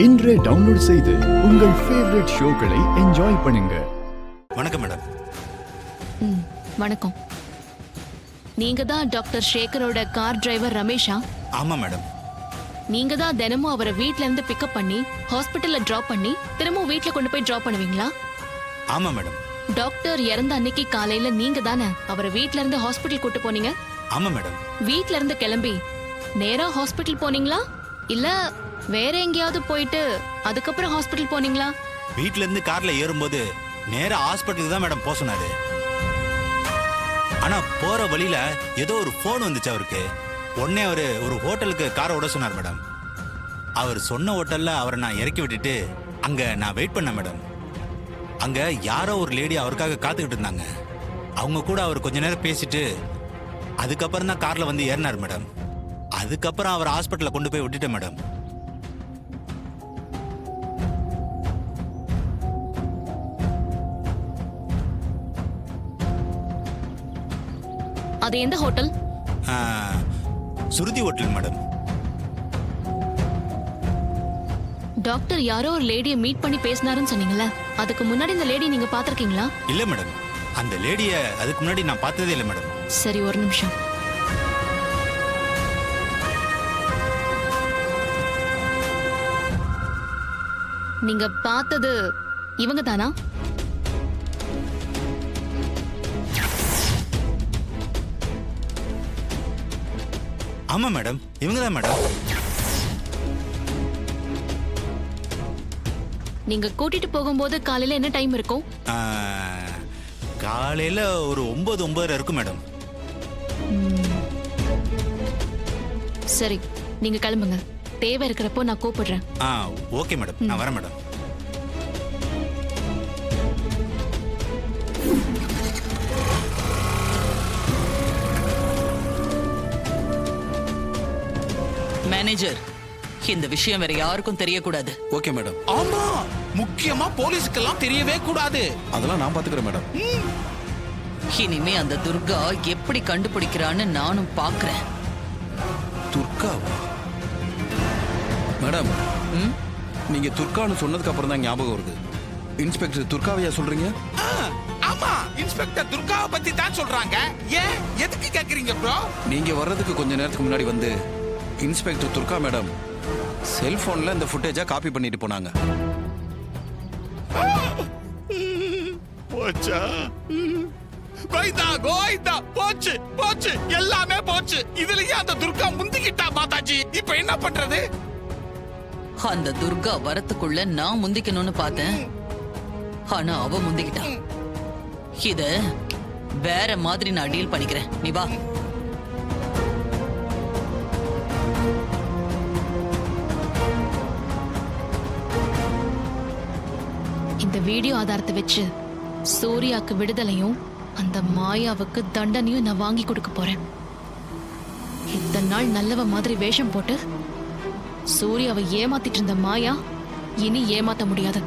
இன்றே டவுன்லோட் செய்து உங்கள் ஃபேவரட் ஷோக்களை என்ஜாய் பண்ணுங்க. வணக்கம் மேடம். வணக்கம். நீங்க தான் டாக்டர் சேகரோட கார் டிரைவர் ரமேஷா? ஆமா மேடம். நீங்க தான் தினமும் அவரை வீட்ல இருந்து பிக்கப் பண்ணி ஹாஸ்பிட்டல்ல டிராப் பண்ணி திரும்பவும் வீட்ல கொண்டு போய் டிராப் பண்ணுவீங்களா? ஆமா மேடம். டாக்டர் இறந்த அன்னைக்கு காலையில நீங்க தானே அவரை வீட்ல இருந்து ஹாஸ்பிட்டல் கூட்டு போனீங்க? ஆமா மேடம். வீட்ல இருந்து கிளம்பி நேரா ஹாஸ்பிட்டல் போனீங்களா இல்ல வேற எங்கேயாவது போயிட்டு அதுக்கப்புறம் ஹாஸ்பிட்டல் போனீங்களா? வீட்ல இருந்து கார்ல ஏறும்போது நேரா ஹாஸ்பிட்டலுக்கு தான் மேடம் போக சொன்னாரு. ஆனா போற வழியில ஏதோ ஒரு போன் வந்துச்சு அவருக்கு. உடனே அவரு ஒரு ஹோட்டலுக்கு காரை விட சொன்னார் மேடம். அவர் சொன்ன ஹோட்டல்ல அவரை நான் இறக்கி விட்டுட்டு அங்க நான் வெயிட் பண்ணேன் மேடம். அங்க யாரோ ஒரு லேடி அவருக்காக காத்துக்கிட்டு இருந்தாங்க. அவங்க கூட அவர் கொஞ்ச நேரம் பேசிட்டு அதுக்கப்புறம் தான் கார்ல வந்து ஏறினார் மேடம். அதுக்கப்புறம் அவர் ஹாஸ்பிட்டல்ல கொண்டு போய் விட்டுட்டேன் மேடம். அது எந்த ஹோட்டல்? சுருதி ஹோட்டல் மேடம். டாக்டர் யாரோ ஒரு லேடியை மீட் பண்ணி பேசினாருன்னு சொன்னீங்கல்ல, அதுக்கு முன்னாடி இந்த லேடி நீங்க பாத்திருக்கீங்களா? இல்ல மேடம், அந்த லேடிய அதுக்கு முன்னாடி நான் பார்த்ததே இல்லை மேடம். சரி, ஒரு நிமிஷம். நீங்க பார்த்தது இவங்க தானா? ஆமா மேடம், இவங்க தான் மேடம். நீங்க கூட்டிட்டு போகும்போது காலையில என்ன டைம் இருக்கும்? காலையில ஒரு 9:30 இருக்கும் மேடம். சரி, நீங்க கிளம்புங்க. தேவை இருக்கிறப்போ நான் கூப்பிடுறேன். ஓகே மேடம், நான் வரேன் மேடம். மேனேஜர், இந்த விஷயம் வேற யாருக்கும் தெரியக்கூடாது. Okay madam. ஆமா, முக்கியமா போலீஸ்க்கெல்லாம் தெரியவே கூடாது. அதெல்லாம் நான் பாத்துக்கிறேன் மேடம். இனிமே அந்த துர்கா எப்படி கண்டுபிடிக்கிறான்னு நானும் பாக்குறேன். துர்காவா? மேடம், நீங்க துர்கான்னு சொன்னதுக்கு அப்புறம் தான் ஞாபகம் வருது. இன்ஸ்பெக்டர் துர்காவையா சொல்றீங்க? ஆமா, இன்ஸ்பெக்டர் துர்காவை பத்தி தான் சொல்றாங்க. ஏன், எதுக்கு கேக்குறீங்க ப்ரோ? நீங்க வர்றதுக்கு கொஞ்ச நேரத்துக்கு முன்னாடி வந்து இன்ஸ்பெக்டர் துர்கா மேடம் செல்போன்ல இந்த ஃபுட்டேஜா காப்பி பண்ணிட்டு போனாங்க. போச்சா? கோயிந்தா கோயிந்தா, போச்சு போச்சு, எல்லாமே போச்சு. இதுலயே அந்த துர்கா முந்திக்கிட்டா மாதாஜி. இப்ப என்ன பண்றது? அந்த துர்கா வரத்துக்குள்ள நான் முந்திக்கணும்னு பார்த்தேன். ஆனா அவ முந்திக்கிட்டா. இத வேற மாதிரி நான் டீல் பண்ணிக்கிறேன். நீ வா. இந்த வீடியோ ஆதாரத்தை வச்சு சூர்யாக்கு விடுதலையும் அந்த மாயாவுக்கு தண்டனையும் நான் வாங்கி கொடுக்க போறேன். இத்தனை நாள் நல்லவ மாதிரி வேஷம் போட்டு சூர்யாவை ஏமாத்திட்டு இருந்த மாயா இனி ஏமாத்த முடியாது.